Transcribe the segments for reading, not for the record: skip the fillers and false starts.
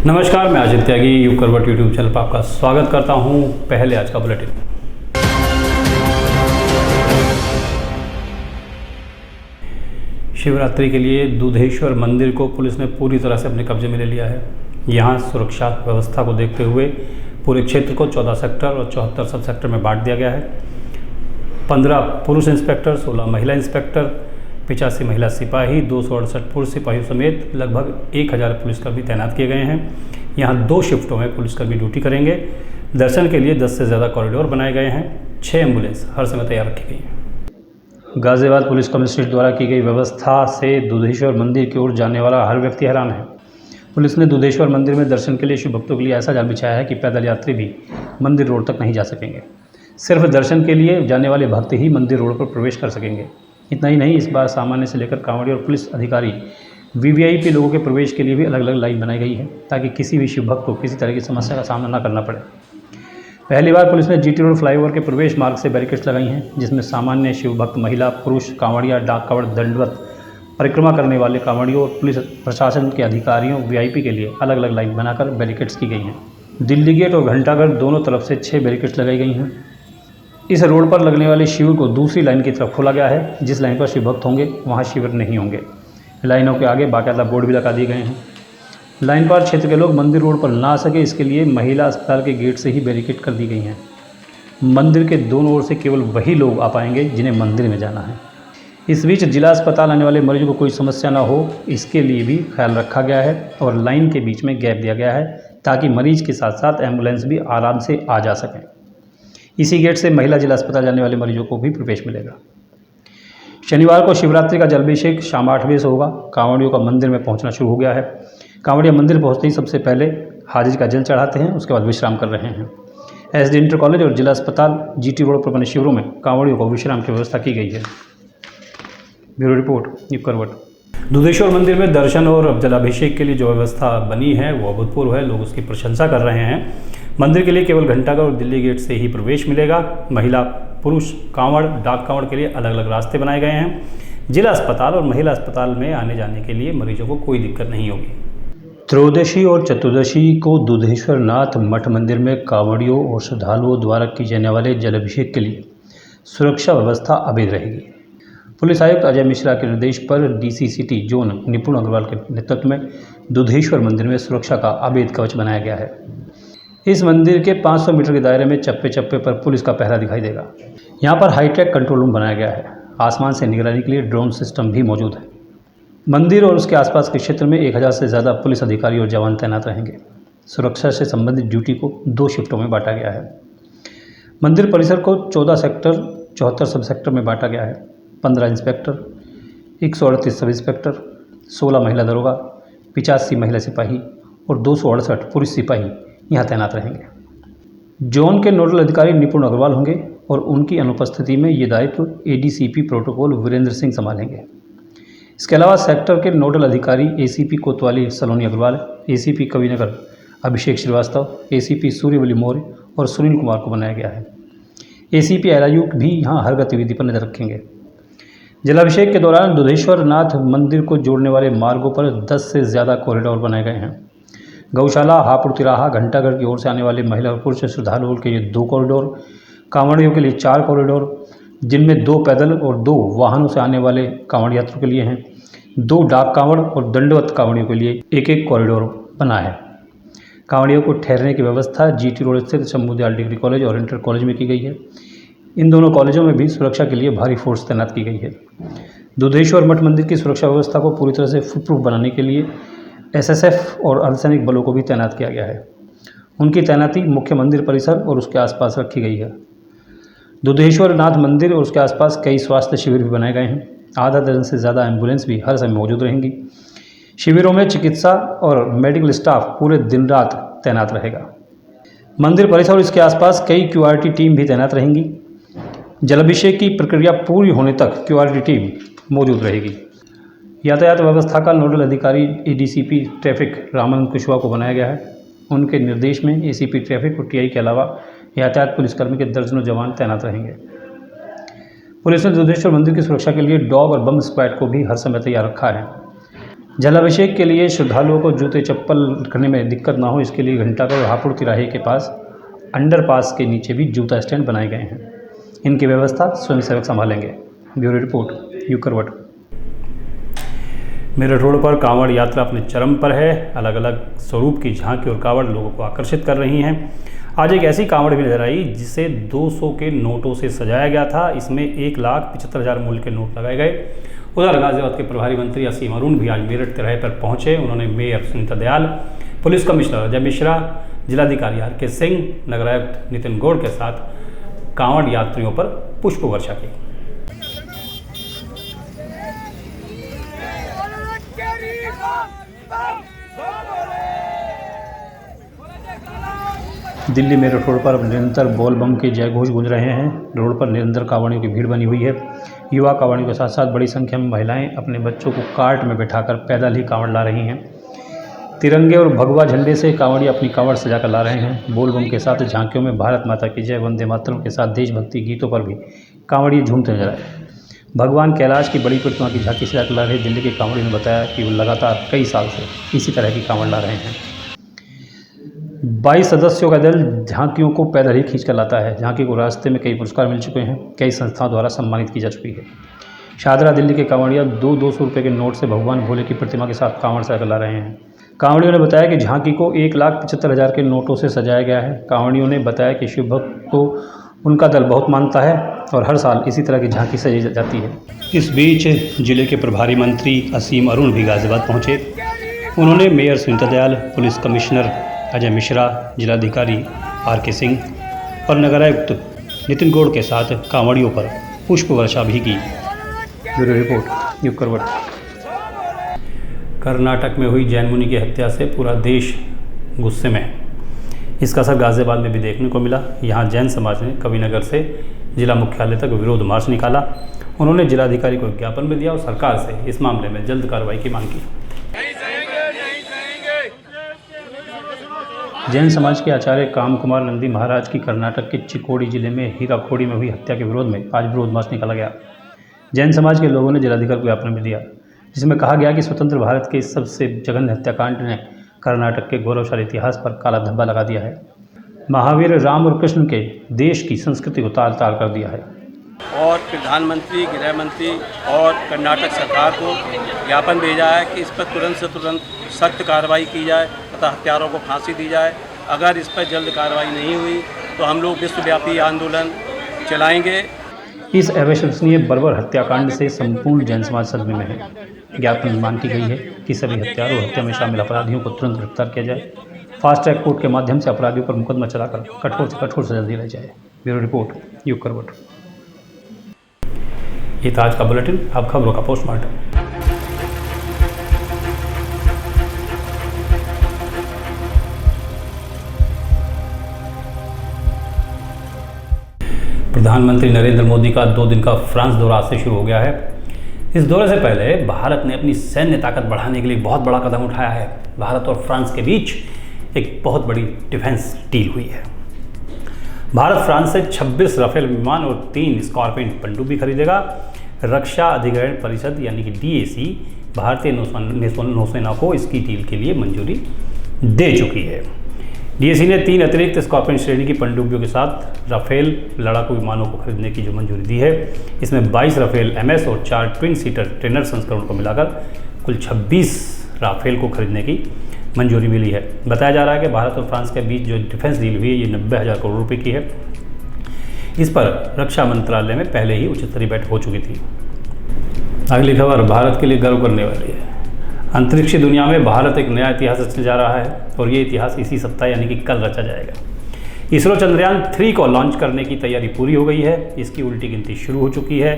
नमस्कार, मैं अजित त्यागी युग करवट यूट्यूब चैनल पर आपका स्वागत करता हूं। पहले आज का बुलेटिन। शिवरात्रि के लिए दुधेश्वर मंदिर को पुलिस ने पूरी तरह से अपने कब्जे में ले लिया है। यहां सुरक्षा व्यवस्था को देखते हुए पूरे क्षेत्र को 14 सेक्टर और 74 सब सेक्टर में बांट दिया गया है। 15 पुरुष इंस्पेक्टर, 16 महिला इंस्पेक्टर, 85 महिला सिपाही, 268 पुरुष सिपाहियों समेत लगभग 1000 पुलिसकर्मी तैनात किए गए हैं। यहाँ 2 शिफ्टों में पुलिसकर्मी ड्यूटी करेंगे। दर्शन के लिए 10 से ज़्यादा कॉरिडोर बनाए गए हैं। 6 एम्बुलेंस हर समय तैयार रखी गई हैं। गाजियाबाद पुलिस कमिश्नरेट द्वारा की गई व्यवस्था से दुधेश्वर मंदिर की ओर जाने वाला हर व्यक्ति हैरान है। पुलिस ने दुधेश्वर मंदिर में दर्शन के लिए शिव भक्तों के लिए ऐसा जाल बिछाया है कि पैदल यात्री भी मंदिर रोड तक नहीं जा सकेंगे। सिर्फ दर्शन के लिए जाने वाले भक्त ही मंदिर रोड पर प्रवेश कर सकेंगे। इतना ही नहीं, इस बार सामान्य से लेकर कांवड़ी और पुलिस अधिकारी वीवीआईपी लोगों के प्रवेश के लिए भी अलग अलग लाइन बनाई गई है, ताकि किसी भी शिव भक्त को किसी तरह की समस्या का सामना न करना पड़े। पहली बार पुलिस ने जीटी रोड फ्लाईओवर के प्रवेश मार्ग से बैरिकेड्स लगाई हैं, जिसमें सामान्य शिव भक्त, महिला, पुरुष, कांवड़िया, डाक कांवड़, दंडवत परिक्रमा करने वाले कांवड़ियों और पुलिस प्रशासन के अधिकारियों वीआईपी के लिए अलग अलग लाइन बनाकर बैरिकेड्स की गई हैं। दिल्ली गेट और घंटाघर दोनों तरफ से 6 बैरिकेड्स लगाई गई हैं। इस रोड पर लगने वाले शिविर को दूसरी लाइन की तरफ खोला गया है। जिस लाइन पर शिव भक्त होंगे वहाँ शिविर नहीं होंगे। लाइनों के आगे बाकायदा बोर्ड भी लगा दिए गए हैं। लाइन पार क्षेत्र के लोग मंदिर रोड पर ना आ सके, इसके लिए महिला अस्पताल के गेट से ही बैरिकेड कर दी गई हैं। मंदिर के दोनों ओर से केवल वही लोग आ पाएंगे जिन्हें मंदिर में जाना है। इस बीच जिला अस्पताल आने वाले मरीजों को कोई समस्या ना हो, इसके लिए भी ख्याल रखा गया है और लाइन के बीच में गैप दिया गया है, ताकि मरीज के साथ साथ एम्बुलेंस भी आराम से आ जा सकें। इसी गेट से महिला जिला अस्पताल जाने वाले मरीजों को भी प्रवेश मिलेगा। शनिवार को शिवरात्रि का जलाभिषेक शाम 8 बजे से होगा। कांवड़ियों का मंदिर में पहुंचना शुरू हो गया है। कांवड़िया मंदिर पहुंचते ही सबसे पहले हाजिरी का जल चढ़ाते हैं, उसके बाद विश्राम कर रहे हैं। एसडी इंटर कॉलेज और जिला अस्पताल जीटी रोड पर बने शिविरों में कांवड़ियों को विश्राम की व्यवस्था की गई है। ब्यूरो रिपोर्ट, युग करवट। दुधेश्वर मंदिर में दर्शन और जलाभिषेक के लिए जो व्यवस्था बनी है वो अभूतपूर्व है। लोग उसकी प्रशंसा कर रहे हैं। मंदिर के लिए केवल घंटाघर और दिल्ली गेट से ही प्रवेश मिलेगा। महिला, पुरुष कांवड़, डाक कांवड़ के लिए अलग अलग रास्ते बनाए गए हैं। जिला अस्पताल और महिला अस्पताल में आने जाने के लिए मरीजों को कोई दिक्कत नहीं होगी। त्रयोदशी और चतुर्दशी को दुधेश्वर नाथ मठ मंदिर में कांवड़ियों और श्रद्धालुओं द्वारा की जाने वाले जलाभिषेक के लिए सुरक्षा व्यवस्था अभी रहेगी। पुलिस आयुक्त अजय मिश्रा के निर्देश पर डीसीसीटी जोन निपुण अग्रवाल के नेतृत्व में दुधेश्वर मंदिर में सुरक्षा का अभेद कवच बनाया गया है। इस मंदिर के 500 मीटर के दायरे में चप्पे चप्पे पर पुलिस का पहरा दिखाई देगा। यहाँ पर हाईटेक कंट्रोल रूम बनाया गया है। आसमान से निगरानी के लिए ड्रोन सिस्टम भी मौजूद है। मंदिर और उसके आसपास के क्षेत्र में 1000 से ज़्यादा पुलिस अधिकारी और जवान तैनात रहेंगे। सुरक्षा से संबंधित ड्यूटी को 2 शिफ्टों में बांटा गया है। मंदिर परिसर को 14 सेक्टर, 74 सब सेक्टर में बांटा गया है। 15 इंस्पेक्टर, 138 सब इंस्पेक्टर, 16 महिला दरोगा, 85 महिला सिपाही और 268 पुरुष सिपाही यहाँ तैनात रहेंगे। जोन के नोडल अधिकारी निपुण अग्रवाल होंगे और उनकी अनुपस्थिति में ये दायित्व एडीसीपी प्रोटोकॉल वीरेंद्र सिंह संभालेंगे। इसके अलावा सेक्टर के नोडल अधिकारी एसीपी कोतवाली सलोनी अग्रवाल, एसीपी कविनगर अभिषेक श्रीवास्तव, एसीपी सूर्यवली मौर्य और सुनील कुमार को बनाया गया है। एसीपी एलआईयू भी यहाँ हर गतिविधि पर नजर रखेंगे। जलाभिषेक के दौरान दुधेश्वर नाथ मंदिर को जोड़ने वाले मार्गों पर 10 से ज़्यादा कॉरिडोर बनाए गए हैं। गौशाला, हापुड़ तिराहा, घंटाघर की ओर से आने वाले महिला और पुरुष श्रद्धालुओं के लिए 2 कॉरिडोर, कांवड़ियों के लिए 4 कॉरिडोर, जिनमें 2 पैदल और 2 वाहनों से आने वाले कांवड़ यात्रियों के लिए हैं। 2 डाक कांवड़ और दंडवत कांवड़ियों के लिए 1-1 कॉरिडोर बना है। कांवड़ियों को ठहरने की व्यवस्था जीटी रोड स्थित शंभू दयाल डिग्री कॉलेज और इंटर कॉलेज में की गई है। इन दोनों कॉलेजों में भी सुरक्षा के लिए भारी फोर्स तैनात की गई है। दुधेश्वर मठ मंदिर की सुरक्षा व्यवस्था को पूरी तरह से फुल प्रूफ बनाने के लिए एसएसएफ और अर्धसैनिक बलों को भी तैनात किया गया है। उनकी तैनाती मुख्य मंदिर परिसर और उसके आसपास रखी गई है। दुधेश्वर नाथ मंदिर और उसके आसपास कई स्वास्थ्य शिविर भी बनाए गए हैं। आधा दर्जन से ज़्यादा एम्बुलेंस भी हर समय मौजूद रहेंगी। शिविरों में चिकित्सा और मेडिकल स्टाफ पूरे दिन रात तैनात रहेगा। मंदिर परिसर और इसके आसपास कई क्यूआरटी टीम भी तैनात रहेंगी। जलाभिषेक की प्रक्रिया पूरी होने तक क्यूआरटी टीम मौजूद रहेगी। यातायात व्यवस्था का नोडल अधिकारी एडीसीपी ट्रैफिक रामानंद कुशवाहा को बनाया गया है। उनके निर्देश में एसीपी ट्रैफिक और टीआई के अलावा यातायात पुलिसकर्मी के दर्जनों जवान तैनात रहेंगे। पुलिस ने दुधेश्वर मंदिर की सुरक्षा के लिए डॉग और बम स्क्वाड को भी हर समय तैयार रखा है। जलाभिषेक के लिए श्रद्धालुओं को जूते चप्पल करने में दिक्कत ना हो, इसके लिए घंटाघर और हापुड़ तिराहे के पास अंडरपास के नीचे भी जूता स्टैंड बनाए गए हैं। इनकी व्यवस्था स्वयंसेवक संभालेंगे। ब्यूरो रिपोर्ट, यू करवट। मेरठ रोड पर कांवड़ यात्रा अपने चरम पर है। अलग अलग स्वरूप की झांकी और कांवड़ लोगों को आकर्षित कर रही हैं। आज एक ऐसी कांवड़ भी नजर आई जिसे 200 के नोटों से सजाया गया था। इसमें 1,75,000 मूल्य के नोट लगाए गए। उधर गाजियाबाद के प्रभारी मंत्री असीम अरुण भी आज मेरठ तिराहे पर पहुंचे। उन्होंने mayor Sunita Dayal, police commissioner Ajay Mishra, जिलाधिकारी आर.के. सिंह, नगरायुक्त नितिन गौड़ के साथ कांवड़ यात्रियों पर पुष्प वर्षा की। दिल्ली मेरठ रोड पर निरंतर बोल बम के जय घोष गूंज रहे हैं। रोड पर निरंतर कांवड़ियों की भीड़ बनी हुई है। युवा कांवड़ियों के साथ साथ बड़ी संख्या में महिलाएं अपने बच्चों को कार्ट में बैठाकर पैदल ही कांवड़ ला रही हैं। तिरंगे और भगवा झंडे से कांवड़िया अपनी कांवड़ सजाकर ला रहे हैं। बोल बम के साथ झांकियों में भारत माता की जय, वंदे मातरम के साथ देशभक्ति गीतों पर भी कांवड़िए झूमते नजर आए। भगवान कैलाश की बड़ी प्रतिमा की झांकी सजाकर ला रहे दिल्ली के कांवड़ियों ने बताया कि वो लगातार कई साल से इसी तरह की कांवड़ ला रहे हैं। 22 सदस्यों का दल झांकियों को पैदल ही खींच कर लाता है। झांकी को रास्ते में कई पुरस्कार मिल चुके हैं। कई संस्थाओं द्वारा सम्मानित की जा चुकी है। शाहदरा दिल्ली के कांवड़िया 200 रुपये के नोट से भगवान भोले की प्रतिमा के साथ कांवड़ सजाकर ला रहे हैं। कांवड़ियों ने बताया कि झांकी को 1,75,000 के नोटों से सजाया गया है। कांवड़ियों ने बताया कि शिव भक्त को उनका दल बहुत मानता है और हर साल इसी तरह की झांकी सजाई जाती है। इस बीच जिले के प्रभारी मंत्री असीम अरुण भी गाजियाबाद पहुंचे। उन्होंने mayor Sunita Dayal, police commissioner Ajay Mishra, जिलाधिकारी आर.के. सिंह और नगरायुक्त नितिन गौड़ के साथ कांवड़ियों पर पुष्प वर्षा भी की। ब्यूरो रिपोर्ट, यू करवट। कर्नाटक में हुई जैन मुनि की हत्या से पूरा देश गुस्से में है। इसका असर गाजियाबाद में भी देखने को मिला। यहाँ जैन समाज ने कविनगर से जिला मुख्यालय तक विरोध मार्च निकाला। उन्होंने जिलाधिकारी को ज्ञापन भी दिया और सरकार से इस मामले में जल्द कार्रवाई की मांग की। जैन समाज के आचार्य काम कुमार नंदी महाराज की कर्नाटक के चिकोड़ी जिले में हीराखोड़ी में हुई हत्या के विरोध में आज विरोध मार्च निकाला गया। जैन समाज के लोगों ने जिलाधिकारी को ज्ञापन भी दिया, जिसमें कहा गया कि स्वतंत्र भारत के इस सबसे जघन्य हत्याकांड ने कर्नाटक के गौरवशाली इतिहास पर काला धब्बा लगा दिया है। महावीर राम और कृष्ण के देश की संस्कृति को तार तार कर दिया है। और प्रधानमंत्री, गृह मंत्री और कर्नाटक सरकार को ज्ञापन भेजा है कि इस पर तुरंत से तुरंत सख्त कार्रवाई की जाए तथा हत्यारों को फांसी दी जाए। अगर इस पर जल्द कार्रवाई नहीं हुई तो हम लोग विश्वव्यापी आंदोलन चलाएंगे। इस अविश्वसनीय बर्बर हत्याकांड से संपूर्ण जैन समाज सदमे में है। ज्ञापन में मांग की गई है कि सभी हत्यारों और हत्या में शामिल अपराधियों को तुरंत गिरफ्तार किया जाए। फास्ट ट्रैक कोर्ट के माध्यम से अपराधियों पर मुकदमा चलाकर कठोर से कठोर सजा दिलाई जाए। ब्यूरो रिपोर्ट, यू करवट। ये था आज का बुलेटिन। अब खबरों का पोस्टमार्टम। प्रधानमंत्री नरेंद्र मोदी का 2 दिन का फ्रांस दौरा आज से शुरू हो गया है। इस दौरे से पहले भारत ने अपनी सैन्य ताकत बढ़ाने के लिए बहुत बड़ा कदम उठाया है। भारत और फ्रांस के बीच एक बहुत बड़ी डिफेंस डील हुई है। भारत फ्रांस से 26 राफेल विमान और 3 स्कॉर्पियन पनडुब्बी खरीदेगा। रक्षा अधिग्रहण परिषद यानी कि DAC भारतीय नौसेना को इसकी डील के लिए मंजूरी दे चुकी है। DAC ने 3 अतिरिक्त स्कॉर्पियन श्रेणी की पनडुब्बियों के साथ राफेल लड़ाकू विमानों को खरीदने की जो मंजूरी दी है, इसमें 22 राफेल MS और 4 ट्विन सीटर ट्रेनर संस्करण को मिलाकर कुल 26 राफेल को खरीदने की मंजूरी मिली है। बताया जा रहा है कि भारत और फ्रांस के बीच जो डिफेंस डील हुई है ये 90,000 करोड़ रुपए की है। इस पर रक्षा मंत्रालय में पहले ही उच्च स्तरीय बैठक हो चुकी थी। अगली खबर भारत के लिए गर्व करने वाली है। अंतरिक्ष दुनिया में भारत एक नया इतिहास रचने जा रहा है और ये इतिहास इसी सप्ताह यानी कि कल रचा जाएगा। इसरो चंद्रयान 3 को लॉन्च करने की तैयारी पूरी हो गई है। इसकी उल्टी गिनती शुरू हो चुकी है।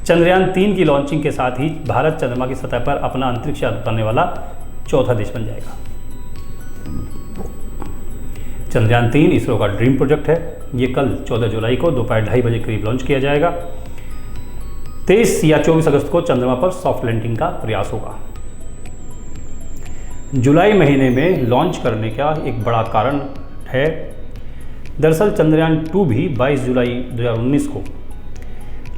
चंद्रयान 3 की लॉन्चिंग के साथ ही भारत चंद्रमा की सतह पर अपना अंतरिक्ष यान उतारने वाला चौथा देश बन जाएगा। चंद्रयान 3 इसरो का ड्रीम प्रोजेक्ट है। ये कल 14 जुलाई को दोपहर 2:30 बजे करीब लॉन्च किया जाएगा। 23 या 24 अगस्त को चंद्रमा पर सॉफ्ट लैंडिंग का प्रयास होगा। जुलाई महीने में लॉन्च करने का एक बड़ा कारण है। दरअसल चंद्रयान 2 भी 22 जुलाई 2019 को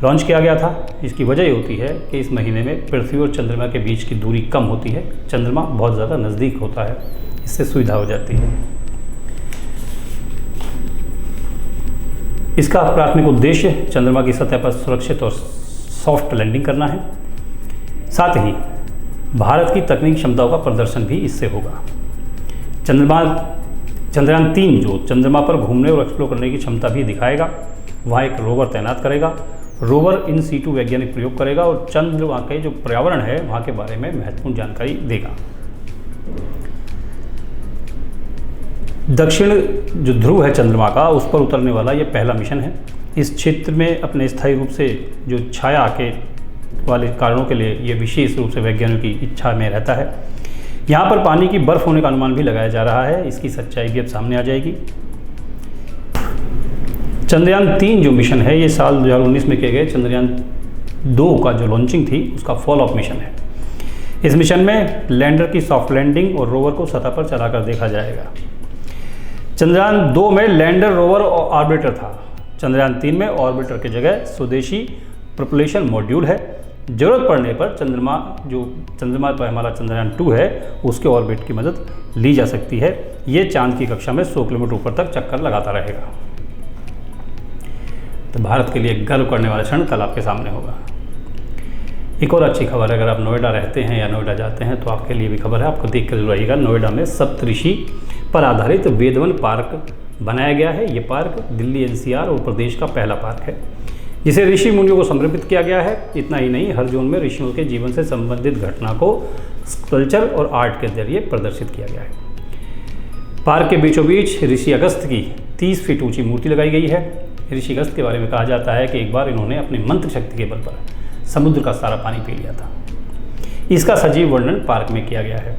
लॉन्च किया गया था। इसकी वजह ये होती है कि इस महीने में पृथ्वी और चंद्रमा के बीच की दूरी कम होती है, चंद्रमा बहुत ज़्यादा नज़दीक होता है, इससे सुविधा हो जाती है। इसका प्राथमिक उद्देश्य चंद्रमा की सतह पर सुरक्षित और सॉफ्ट लैंडिंग करना है। साथ ही भारत की तकनीक क्षमताओं का प्रदर्शन भी इससे होगा। चंद्रयान 3 जो चंद्रमा पर घूमने और एक्सप्लोर करने की क्षमता भी दिखाएगा। वहाँ एक रोवर तैनात करेगा। रोवर इन सीटू वैज्ञानिक प्रयोग करेगा और चंद्रमा के जो पर्यावरण है वहाँ के बारे में महत्वपूर्ण जानकारी देगा। दक्षिण जो ध्रुव है चंद्रमा का, उस पर उतरने वाला ये पहला मिशन है। इस क्षेत्र में अपने स्थायी रूप से जो छाया के वाले कारणों के लिए ये विशेष रूप से वैज्ञानिकों की इच्छा में रहता है। यहाँ पर पानी की बर्फ़ होने का अनुमान भी लगाया जा रहा है। इसकी सच्चाई भी अब सामने आ जाएगी। चंद्रयान 3 जो मिशन है ये साल 2019 में किए गए चंद्रयान 2 का जो लॉन्चिंग थी उसका फॉलो अप मिशन है। इस मिशन में लैंडर की सॉफ्ट लैंडिंग और रोवर को सतह पर चलाकर देखा जाएगा। चंद्रयान 2 में लैंडर, रोवर और ऑर्बिटर था। चंद्रयान 3 में ऑर्बिटर की जगह स्वदेशी प्रोपल्शन मॉड्यूल है। ज़रूरत पड़ने पर चंद्रमा पर हमारा चंद्रयान 2 है उसके ऑर्बिट की मदद ली जा सकती है। ये चांद की कक्षा में 100 किलोमीटर ऊपर तक चक्कर लगाता रहेगा। तो भारत के लिए गर्व करने वाला क्षण कल आपके सामने होगा। एक और अच्छी खबर है, अगर आप नोएडा रहते हैं या नोएडा जाते हैं तो आपके लिए भी खबर है, आपको देख कर जरूर आइएगा। नोएडा में सप्तऋषि पर आधारित वेदवन पार्क बनाया गया है। ये पार्क दिल्ली NCR और प्रदेश का पहला पार्क है जिसे ऋषि मुनियों को समर्पित किया गया है। इतना ही नहीं, हर जोन में ऋषियों के जीवन से संबंधित घटना को स्कल्पचर और आर्ट के जरिए प्रदर्शित किया गया है। पार्क के बीचों बीच ऋषि अगस्त की 30 फीट ऊंची मूर्ति लगाई गई है। ऋषि अगस्त के बारे में कहा जाता है कि एक बार इन्होंने अपनी मंत्र शक्ति के बल पर समुद्र का सारा पानी पी लिया था। इसका सजीव वर्णन पार्क में किया गया है।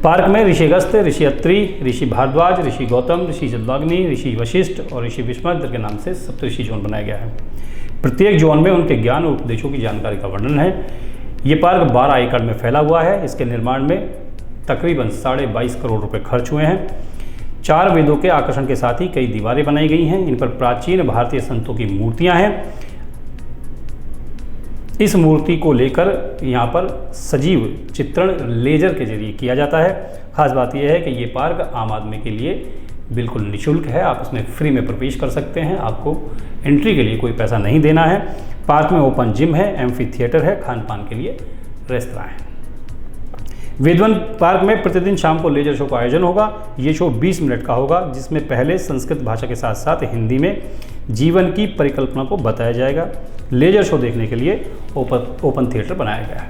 पार्क में ऋषि अगस्त, ऋषि अत्रि, ऋषि भारद्वाज, ऋषि गौतम, ऋषि जलवाग्नि, ऋषि वशिष्ठ और ऋषि विश्वामित्र के नाम से सप्तऋषि जोन बनाया गया है। प्रत्येक जोन में उनके ज्ञान और उपदेशों की जानकारी का वर्णन है। ये पार्क 12 एकड़ में फैला हुआ है। इसके निर्माण में तकरीबन 22.5 करोड़ रुपए खर्च हुए हैं। 4 वेदों के आकर्षण के साथ ही कई दीवारें बनाई गई हैं। इन पर प्राचीन भारतीय संतों की मूर्तियाँ हैं। इस मूर्ति को लेकर यहाँ पर सजीव चित्रण लेजर के जरिए किया जाता है। खास बात यह है कि ये पार्क आम आदमी के लिए बिल्कुल निःशुल्क है। आप इसमें फ्री में प्रवेश कर सकते हैं। आपको एंट्री के लिए कोई पैसा नहीं देना है। पार्क में ओपन जिम है, एम्फी थिएटर है, खान पान के लिए रेस्तरां है। वेदवन पार्क में प्रतिदिन शाम को लेजर शो का आयोजन होगा। ये शो 20 मिनट का होगा जिसमें पहले संस्कृत भाषा के साथ साथ हिंदी में जीवन की परिकल्पना को बताया जाएगा। लेजर शो देखने के लिए ओपन थिएटर बनाया गया है।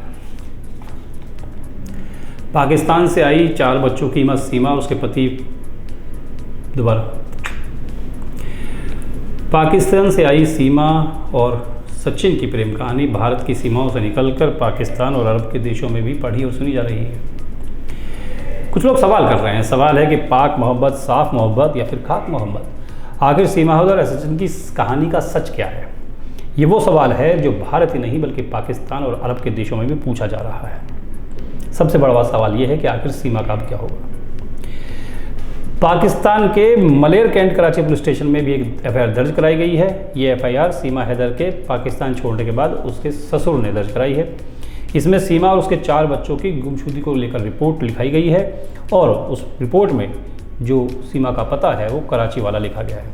पाकिस्तान से आई 4 बच्चों की मां सीमा, उसके पति पाकिस्तान से आई सीमा और सचिन की प्रेम कहानी भारत की सीमाओं से निकलकर पाकिस्तान और अरब के देशों में भी पढ़ी और सुनी जा रही है। कुछ लोग सवाल कर रहे हैं। सवाल है कि पाक मोहब्बत, साफ मोहब्बत या फिर खाक मोहब्बत, आखिर सीमा और सचिन की कहानी का सच क्या है? ये वो सवाल है जो भारत ही नहीं बल्कि पाकिस्तान और अरब के देशों में भी पूछा जा रहा है। सबसे बड़ा सवाल ये है कि आखिर सीमा का अब क्या होगा। पाकिस्तान के मलेर कैंट कराची पुलिस स्टेशन में भी एक FIR दर्ज कराई गई है। ये FIR सीमा हैदर के पाकिस्तान छोड़ने के बाद उसके ससुर ने दर्ज कराई है। इसमें सीमा और उसके 4 बच्चों की गुमशुदगी को लेकर रिपोर्ट लिखाई गई है और उस रिपोर्ट में जो सीमा का पता है वो कराची वाला लिखा गया है।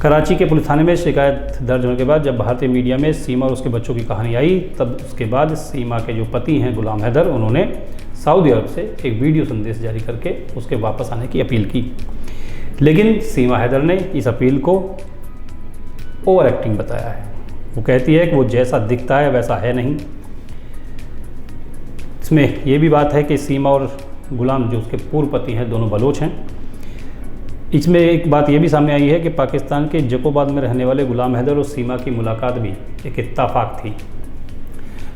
कराची के पुलिस थाने में शिकायत दर्ज होने के बाद जब भारतीय मीडिया में सीमा और उसके बच्चों की कहानी आई, तब उसके बाद सीमा के जो पति हैं गुलाम हैदर, उन्होंने सऊदी अरब से एक वीडियो संदेश जारी करके उसके वापस आने की अपील की। लेकिन सीमा हैदर ने इस अपील को ओवर एक्टिंग बताया है। वो कहती है कि वो जैसा दिखता है वैसा है नहीं। इसमें यह भी बात है कि सीमा और गुलाम जो उसके पूर्व पति हैं दोनों बलोच हैं। इसमें एक बात यह भी सामने आई है कि पाकिस्तान के जकोबाद में रहने वाले गुलाम हैदर और सीमा की मुलाकात भी एक इत्तेफाक थी।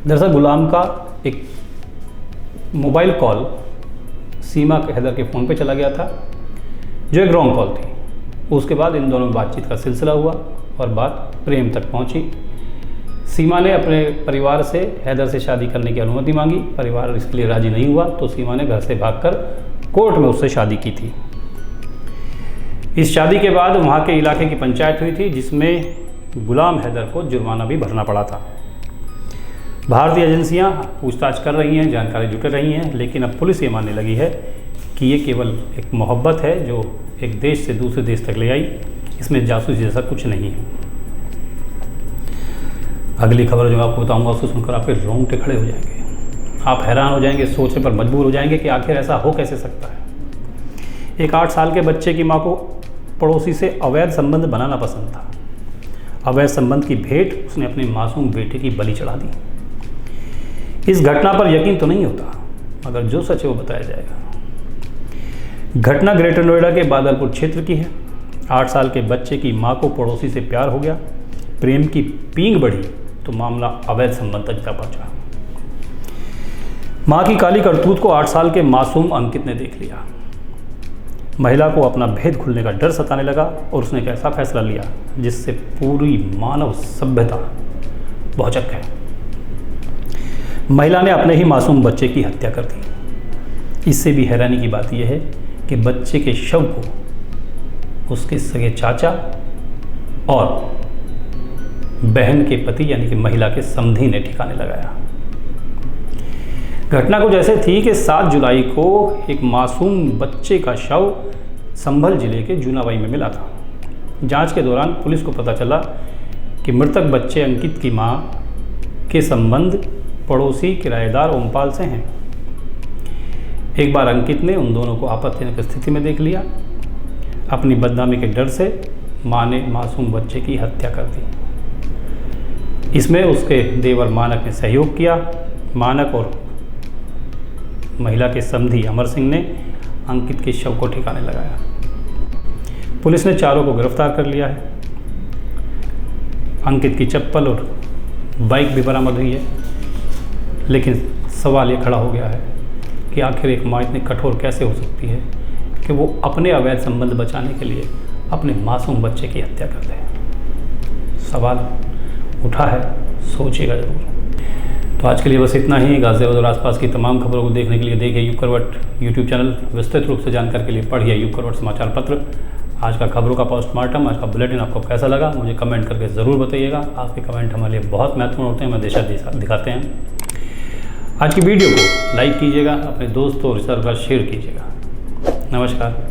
दरअसल गुलाम का एक मोबाइल कॉल सीमा हैदर के फ़ोन पे चला गया था जो एक रॉन्ग कॉल थी। उसके बाद इन दोनों में बातचीत का सिलसिला हुआ और बात प्रेम तक पहुंची। सीमा ने अपने परिवार से हैदर से शादी करने की अनुमति मांगी। परिवार इसके लिए राजी नहीं हुआ तो सीमा ने घर से भागकर कोर्ट में उससे शादी की थी। इस शादी के बाद वहाँ के इलाके की पंचायत हुई थी जिसमें गुलाम हैदर को जुर्माना भी भरना पड़ा था। भारतीय एजेंसियां पूछताछ कर रही हैं, जानकारी जुट रही हैं, लेकिन अब पुलिस ये मानने लगी है कि ये केवल एक मोहब्बत है जो एक देश से दूसरे देश तक ले आई, इसमें जासूसी जैसा कुछ नहीं है। अगली खबर जो मैं आपको बताऊंगा उसको सुनकर आपके रोंगटे खड़े हो जाएंगे, आप हैरान हो जाएंगे, सोचने पर मजबूर हो जाएंगे कि आखिर ऐसा हो कैसे सकता है। एक 8 साल के बच्चे की मां को पड़ोसी से अवैध संबंध बनाना पसंद था। अवैध संबंध की भेंट उसने अपने मासूम बेटे की बलि चढ़ा दी। इस घटना पर यकीन तो नहीं होता, मगर जो सच है वो बताया जाएगा। घटना ग्रेटर नोएडा के बादलपुर क्षेत्र की है। 8 साल के बच्चे की मां को पड़ोसी से प्यार हो गया, प्रेम की पींग बढ़ी तो मामला अवैध संबंध तक जा पहुंचा। मां की काली करतूत को 8 साल के मासूम अंकित ने देख लिया। महिला को अपना भेद खुलने का डर सताने लगा और उसने एक ऐसा फैसला लिया जिससे पूरी मानव सभ्यता भौचक है। महिला ने अपने ही मासूम बच्चे की हत्या कर दी। इससे भी हैरानी की बात यह है कि बच्चे के शव को उसके सगे चाचा और बहन के पति यानी कि महिला के समधी ने ठिकाने लगाया। घटना को जैसे थी कि 7 जुलाई को एक मासूम बच्चे का शव संभल जिले के जूनाबाई में मिला था। जांच के दौरान पुलिस को पता चला कि मृतक बच्चे अंकित की मां के संबंध पड़ोसी किराएदार ओमपाल से हैं। एक बार अंकित ने उन दोनों को आपत्तिजनक स्थिति में देख लिया। अपनी बदनामी के डर से मां ने मासूम बच्चे की हत्या कर दी। इसमें उसके देवर मानक ने सहयोग किया। मानक और महिला के समधी अमर सिंह ने अंकित के शव को ठिकाने लगाया। पुलिस ने चारों को गिरफ्तार कर लिया है। अंकित की चप्पल और बाइक भी बरामद हुई है। लेकिन सवाल ये खड़ा हो गया है कि आखिर एक मां इतनी कठोर कैसे हो सकती है कि वो अपने अवैध संबंध बचाने के लिए अपने मासूम बच्चे की हत्या कर दे। सवाल उठा है, सोचिएगा जरूर। तो आज के लिए बस इतना ही। गाज़ियाबाद और आसपास की तमाम खबरों को देखने के लिए देखिए युग करवट यूट्यूब चैनल। विस्तृत रूप से जानकारी के लिए पढ़िए युग करवट समाचार पत्र। आज का खबरों का पोस्टमार्टम, आज का बुलेटिन आपको कैसा लगा मुझे कमेंट करके ज़रूर बताइएगा। आपके कमेंट हमारे लिए बहुत महत्वपूर्ण होते हैं, हमें दिशा दिखाते हैं। आज की वीडियो को लाइक कीजिएगा, अपने दोस्तों और रिश्तेदारों के साथ शेयर कीजिएगा। नमस्कार।